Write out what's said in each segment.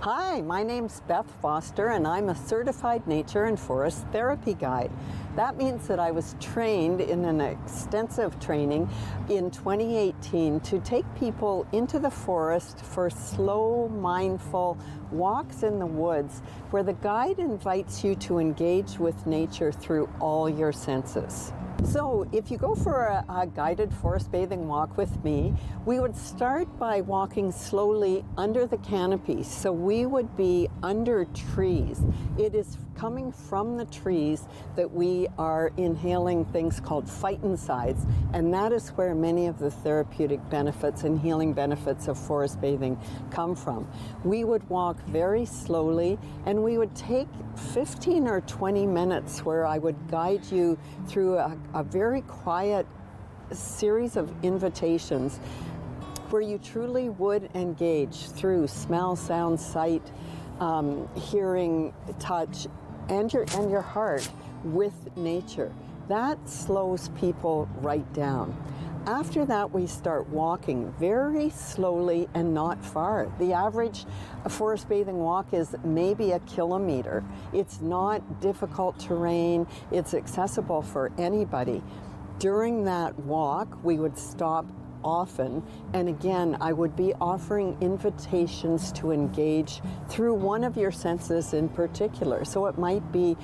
Hi, my name's Beth Foster and I'm a certified nature and forest therapy guide. That means that I was trained in an extensive training in 2018 to take people into the forest for slow, mindful walks in the woods where the guide invites you to engage with nature through all your senses. So if you go for a guided forest bathing walk with me, we would start by walking slowly under the canopy. So we would be under trees. It is coming from the trees that we are inhaling things called phytoncides, and that is where many of the therapeutic benefits and healing benefits of forest bathing come from. We would walk very slowly and we would take 15 or 20 minutes where I would guide you through a very quiet series of invitations where you truly would engage through smell, sound, sight, hearing, touch, and your heart with nature. That slows people right down. After that, we start walking very slowly and not far. The average forest bathing walk is maybe 1 kilometer. It's not difficult terrain. It's accessible for anybody. During that walk, we would stop often, and again, I would be offering invitations to engage through one of your senses in particular. So it might be,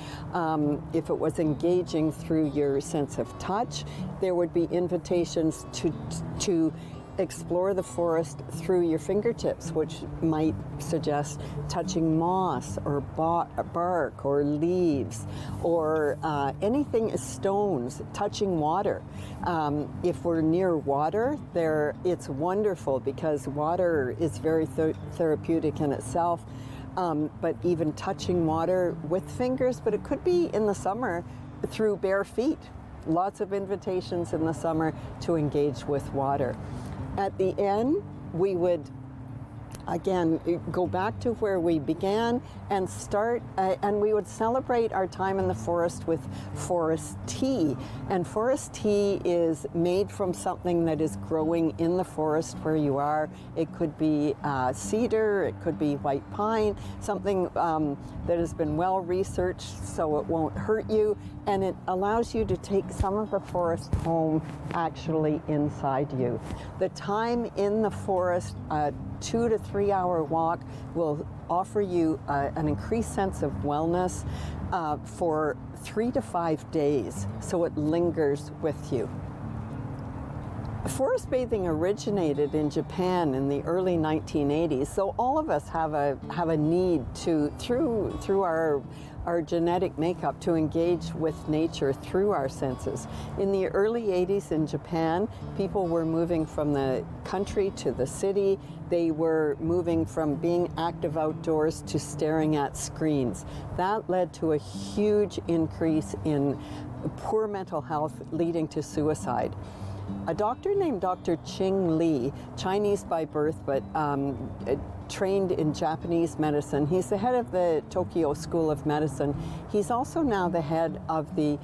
if it was engaging through your sense of touch, there would be invitations to explore the forest through your fingertips, which might suggest touching moss or bark or leaves or anything, stones, touching water. If we're near water, it's wonderful because water is very therapeutic in itself. But even touching water with fingers, but it could be in the summer through bare feet. Lots of invitations in the summer to engage with water. At the end, we would again go back to where we began and start, and we would celebrate our time in the forest with forest tea. And forest tea is made from something that is growing in the forest where you are. It could be cedar, it could be white pine, something that has been well researched so it won't hurt you, and it allows you to take some of the forest home actually inside you. The time in the forest, 2 to 3 hour walk, will offer you an increased sense of wellness for 3 to 5 days, so it lingers with you. Forest bathing originated in Japan in the early 1980s, so all of us have a need to, through our genetic makeup, to engage with nature through our senses. In the early 80s in Japan, people were moving from the country to the city. They were moving from being active outdoors to staring at screens. That led to a huge increase in poor mental health, leading to suicide. A doctor named Dr. Ching Li, Chinese by birth, but trained in Japanese medicine. He's the head of the Tokyo School of Medicine. He's also now the head of the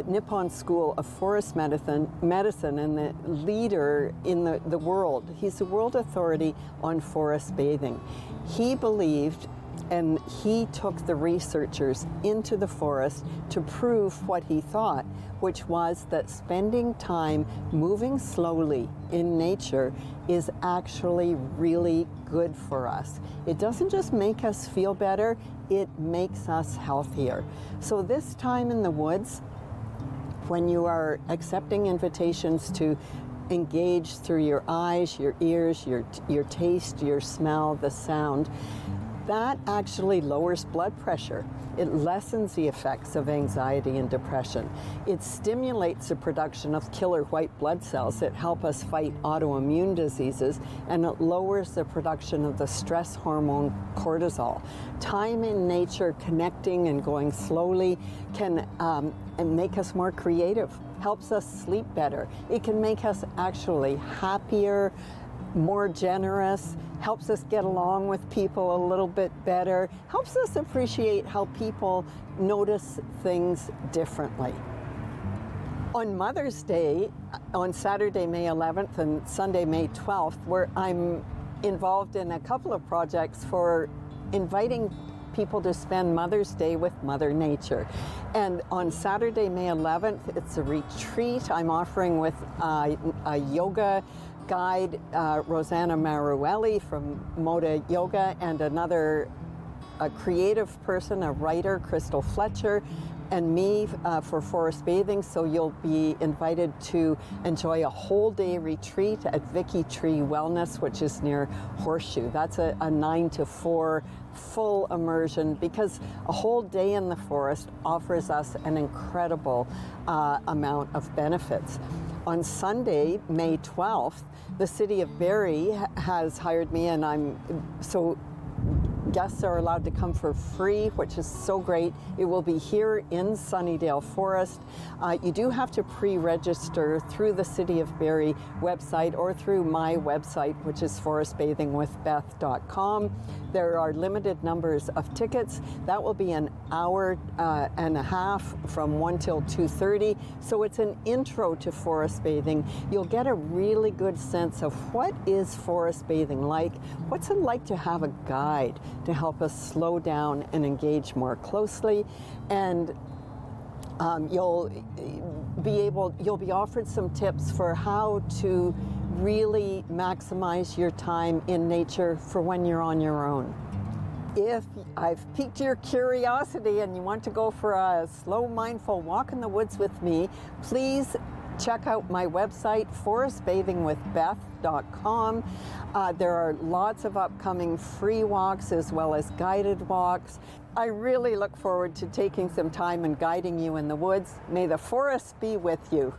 Nippon School of Forest Medicine and the leader in the world. He's the world authority on forest bathing. He believed, and he took the researchers into the forest to prove what he thought, which was that spending time moving slowly in nature is actually really good for us. It doesn't just make us feel better, it makes us healthier. So this time in the woods, when you are accepting invitations to engage through your eyes, your ears, your taste, your smell, the sound, that actually lowers blood pressure. It lessens the effects of anxiety and depression. It stimulates the production of killer white blood cells that help us fight autoimmune diseases, and it lowers the production of the stress hormone cortisol. Time in nature, connecting and going slowly, can and make us more creative, helps us sleep better. It can make us actually happier, more generous, helps us get along with people a little bit better, helps us appreciate how people notice things differently. On Mother's Day, on Saturday, May 11th and Sunday, May 12th, where I'm involved in a couple of projects for inviting people to spend Mother's Day with Mother Nature. And on Saturday, May 11th, it's a retreat I'm offering with a yoga guide, Rosanna Maruelli from Moda Yoga, and a creative person, a writer, Crystal Fletcher, and me for forest bathing. So you'll be invited to enjoy a whole day retreat at Vicky Tree Wellness, which is near Horseshoe. That's a 9 to 4 full immersion, because a whole day in the forest offers us an incredible amount of benefits. On Sunday, May 12th, the city of Barrie has hired me, and guests are allowed to come for free, which is so great. It will be here in Sunnydale Forest. You do have to pre-register through the City of Barrie website or through my website, which is forestbathingwithbeth.com. There are limited numbers of tickets. That will be an hour and a half from 1 till 2:30. So it's an intro to forest bathing. You'll get a really good sense of what is forest bathing like, what's it like to have a guide to help us slow down and engage more closely, and you'll be offered some tips for how to really maximize your time in nature for when you're on your own. If I've piqued your curiosity and you want to go for a slow, mindful walk in the woods with me, please check out my website, forestbathingwithbeth.com. There are lots of upcoming free walks as well as guided walks. I really look forward to taking some time and guiding you in the woods. May the forest be with you.